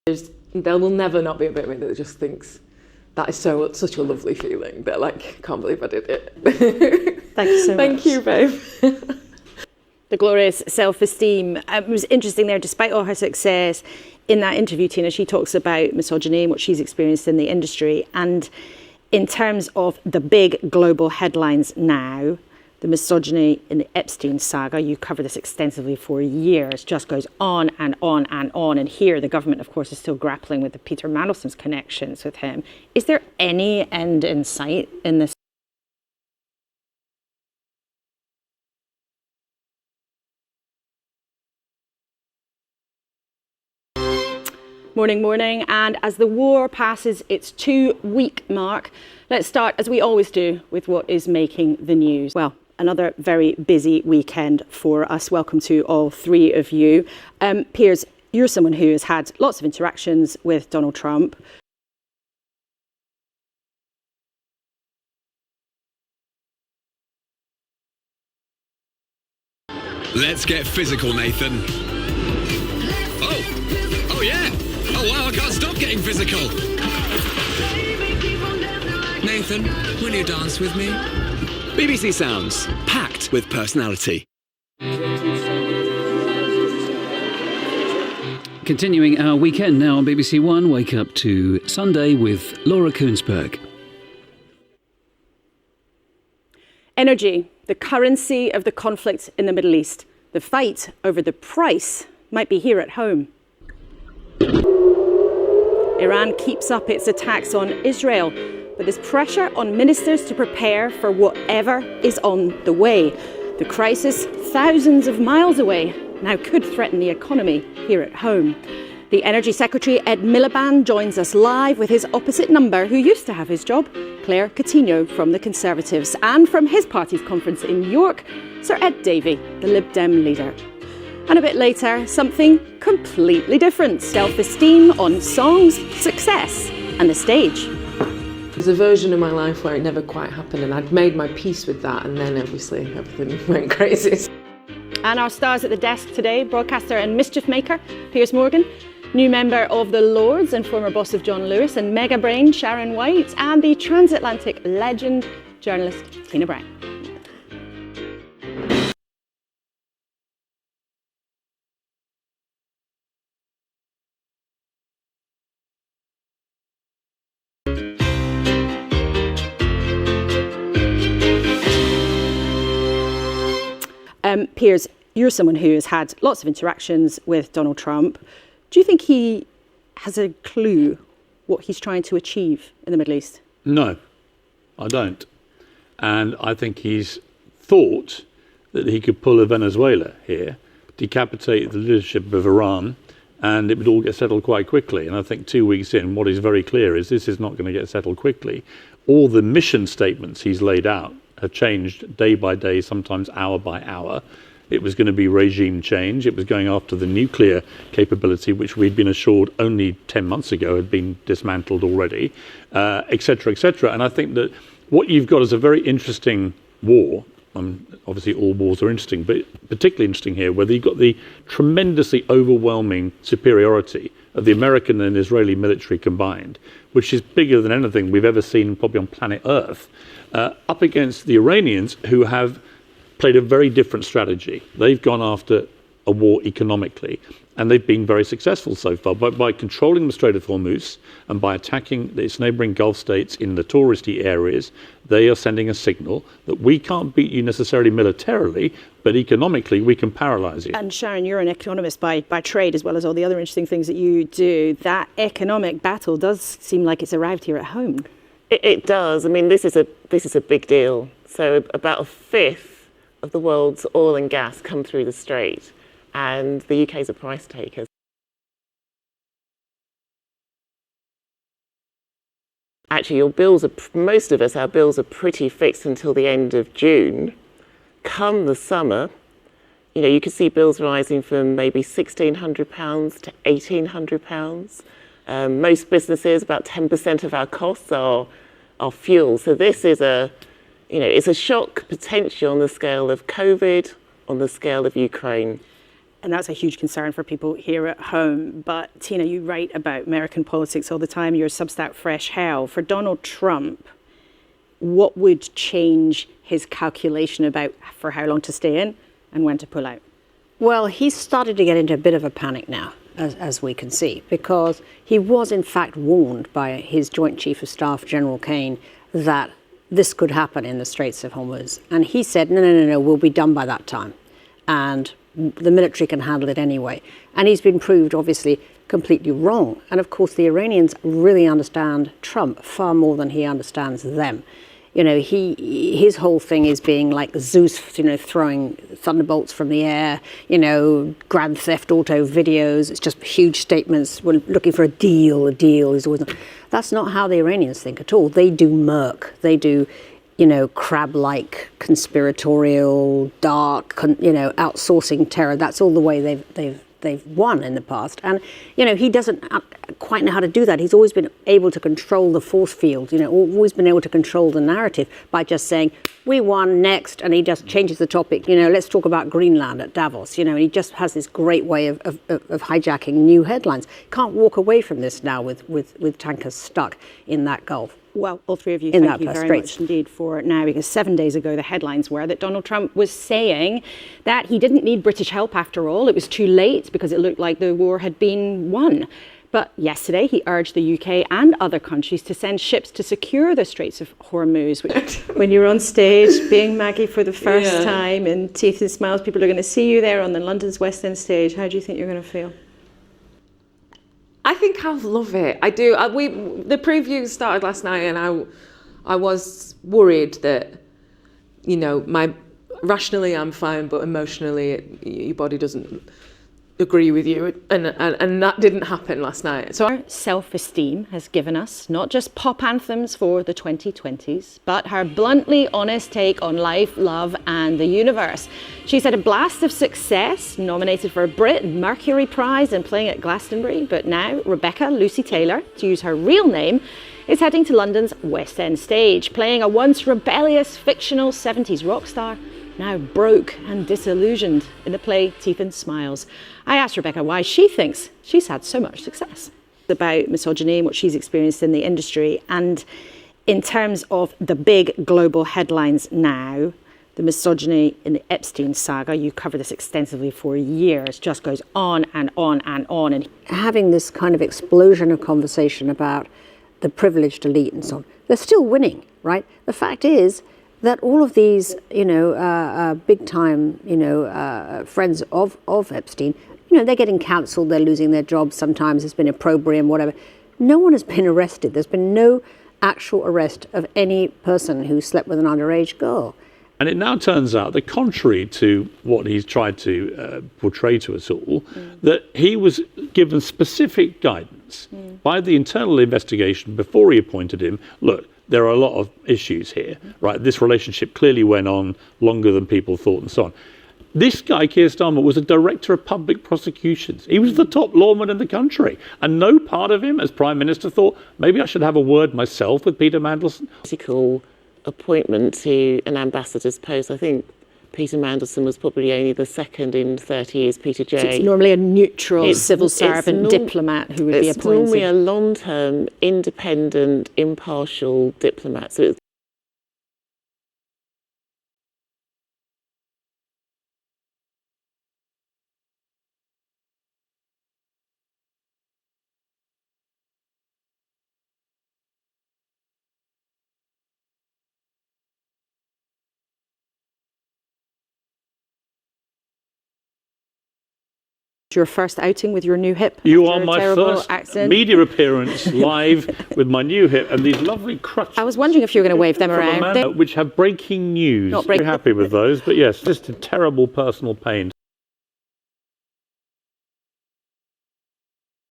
There will never not be a bit of me that just thinks that is such a lovely feeling. That like, can't believe I did it. Thank you so much. Thank you, babe. The glorious self-esteem. It was interesting there, despite all her success, in that interview, Tina, she talks about misogyny and what she's experienced in the industry. And in terms of the big global headlines now, the misogyny in the Epstein saga, you cover this extensively for years, just goes on and on and on. And here the government, of course, is still grappling with the Peter Mantelson's connections with him. Is there any end in sight in this? Morning. And as the war passes its 2-week mark, let's start, as we always do, with what is making the news. Well, another very busy weekend for us. Welcome to all three of you. Piers, you're someone who has had lots of interactions with Donald Trump. Let's get physical, Nathan. Oh yeah. Oh wow, I can't stop getting physical. Nathan, will you dance with me? BBC Sounds, packed with personality. Continuing our weekend now on BBC One, wake up to Sunday with Laura Koonsberg. Energy, the currency of the conflict in the Middle East. The fight over the price might be here at home. Iran keeps up its attacks on Israel, but there's pressure on ministers to prepare for whatever is on the way. The crisis, thousands of miles away, now could threaten the economy here at home. The Energy Secretary, Ed Miliband, joins us live with his opposite number, who used to have his job, Claire Coutinho from the Conservatives, and from his party's conference in York, Sir Ed Davey, the Lib Dem leader. And a bit later, something completely different. Self-esteem on songs, success, and the stage. There's a version of my life where it never quite happened, and I'd made my peace with that, and then obviously everything went crazy. And our stars at the desk today, broadcaster and mischief maker, Piers Morgan, new member of the Lords and former boss of John Lewis, and mega brain Sharon White, and the transatlantic legend, journalist Tina Brown. Piers, you're someone who has had lots of interactions with Donald Trump. Do you think he has a clue what he's trying to achieve in the Middle East? No, I don't. And I think he's thought that he could pull a Venezuela here, decapitate the leadership of Iran, and it would all get settled quite quickly. And I think 2 weeks in, what is very clear is this is not going to get settled quickly. All the mission statements he's laid out have changed day by day, sometimes hour by hour. It was going to be regime change. It was going after the nuclear capability, which we'd been assured only 10 months ago had been dismantled already, et cetera, et cetera. And I think that what you've got is a very interesting war. Obviously, all wars are interesting, but particularly interesting here, where you've got the tremendously overwhelming superiority of the American and Israeli military combined, which is bigger than anything we've ever seen probably on planet Earth, up against the Iranians, who have played a very different strategy. They've gone after a war economically, and they've been very successful so far by controlling the Strait of Hormuz and by attacking its neighbouring Gulf states in the touristy areas. They are sending a signal that we can't beat you necessarily militarily, but economically we can paralyse you. And Sharon, you're an economist by trade, as well as all the other interesting things that you do. That economic battle does seem like it's arrived here at home. It does. I mean, this is a big deal. So about a fifth of the world's oil and gas come through the strait, and the UK is a price taker. Actually, your bills most of us, our bills are pretty fixed until the end of June. Come the summer, you could see bills rising from maybe £1,600 to £1,800. Most businesses, about 10% of our costs are fuel. So this is it's a shock potentially on the scale of COVID, on the scale of Ukraine. And that's a huge concern for people here at home. But Tina, you write about American politics all the time. You're a Substack Fresh Hell. For Donald Trump, what would change his calculation about for how long to stay in and when to pull out? Well, he's started to get into a bit of a panic now, as we can see, because he was in fact warned by his Joint Chief of Staff, General Kane, that this could happen in the Straits of Hormuz. And he said, no, we'll be done by that time. And the military can handle it anyway. And he's been proved, obviously, completely wrong. And of course, the Iranians really understand Trump far more than he understands them. You know, his whole thing is being like Zeus, throwing thunderbolts from the air, Grand Theft Auto videos. It's just huge statements. We're looking for a deal. Is always. That's not how the Iranians think at all. They do murk. They do, crab-like, conspiratorial, dark, outsourcing terror. That's all the way they've won in the past. And, he doesn't quite know how to do that. He's always been able to control the force field, always been able to control the narrative by just saying, we won, next, and he just changes the topic. Let's talk about Greenland at Davos, and he just has this great way of hijacking new headlines. Can't walk away from this now with tankers stuck in that Gulf. Well, all three of you, thank you very much indeed for now, because 7 days ago the headlines were that Donald Trump was saying that he didn't need British help after all. It was too late because it looked like the war had been won. But yesterday he urged the UK and other countries to send ships to secure the Straits of Hormuz. Which, when you're on stage being Maggie for the first time in Teeth and Smiles, people are going to see you there on the London's West End stage. How do you think you're going to feel? I think I'll love it. I do. The preview started last night, and I was worried that, rationally I'm fine, but emotionally your body doesn't agree with you, and that didn't happen last night. So her self-esteem has given us not just pop anthems for the 2020s, but her bluntly honest take on life, love, and the universe. She's had a blast of success, nominated for a Brit Mercury Prize and playing at Glastonbury, but now Rebecca Lucy Taylor, to use her real name, is heading to London's West End stage, playing a once rebellious fictional 70s rock star, now broke and disillusioned, in the play Teeth and Smiles. I asked Rebecca why she thinks she's had so much success. About misogyny and what she's experienced in the industry. And in terms of the big global headlines now, the misogyny in the Epstein saga, you cover this extensively for years, just goes on and on and on. And having this kind of explosion of conversation about the privileged elite and so on, they're still winning, right? The fact is that all of these, big time, friends of Epstein, they're getting cancelled, they're losing their jobs. Sometimes there's been opprobrium, whatever. No one has been arrested. There's been no actual arrest of any person who slept with an underage girl. And it now turns out that, contrary to what he's tried to portray to us all, that he was given specific guidance by the internal investigation before he appointed him. Look, there are a lot of issues here, right? This relationship clearly went on longer than people thought and so on. This guy, Keir Starmer, was a director of public prosecutions. He was the top lawman in the country. And no part of him, as Prime Minister, thought, maybe I should have a word myself with Peter Mandelson. Political appointment to an ambassador's post. I think Peter Mandelson was probably only the second in 30 years, Peter J. So it's normally a neutral civil servant diplomat who would be appointed. It's normally a long-term, independent, impartial diplomat. So it's your first outing with your new hip. You are my first accent. Media appearance live with my new hip and these lovely crutches. I was wondering if you were going to wave them around. Which have breaking news. Not Very happy with those, but yes, just a terrible personal pain.